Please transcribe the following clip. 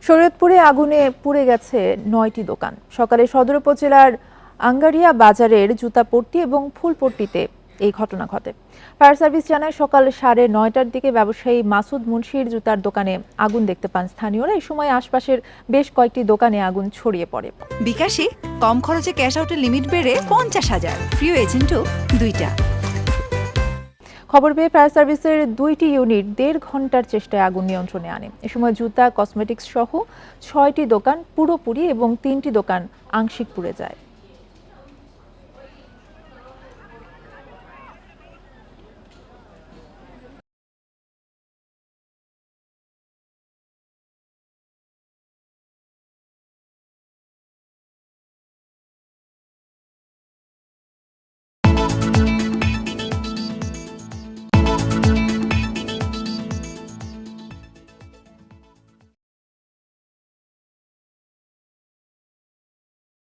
শরীয়তপুরে আগুনে পুড়ে গেছে ৯টি দোকান। সকালে সদর উপজেলার আঙ্গারিয়া বাজারের জুতাপট্টি এবং ফুলপট্টিতে এই ঘটনা ঘটে। ফায়ার সার্ভিস জানায় সকাল 9:30টার দিকে ব্যবসায়ী মাসুদ মুন্সির জুতার দোকানে আগুন দেখতে পান স্থানীয়রা। এই সময় আশপাশের বেশ কয়েকটি দোকানে আগুন ছড়িয়ে পড়ে। বিকাশে কম খরচে ক্যাশ আউটের লিমিট বেড়ে 50,000, প্রিয় এজেন্টও 2টা। খবর পেয়ে ফায়ার সার্ভিসের 2টি ইউনিট 1.5 ঘন্টার চেষ্টায় আগুন নিয়ন্ত্রণে আনে। এ সময় জুতা, কসমেটিক্স সহ 6টি দোকান পুরোপুরি এবং 3টি দোকান আংশিক পুড়ে যায়।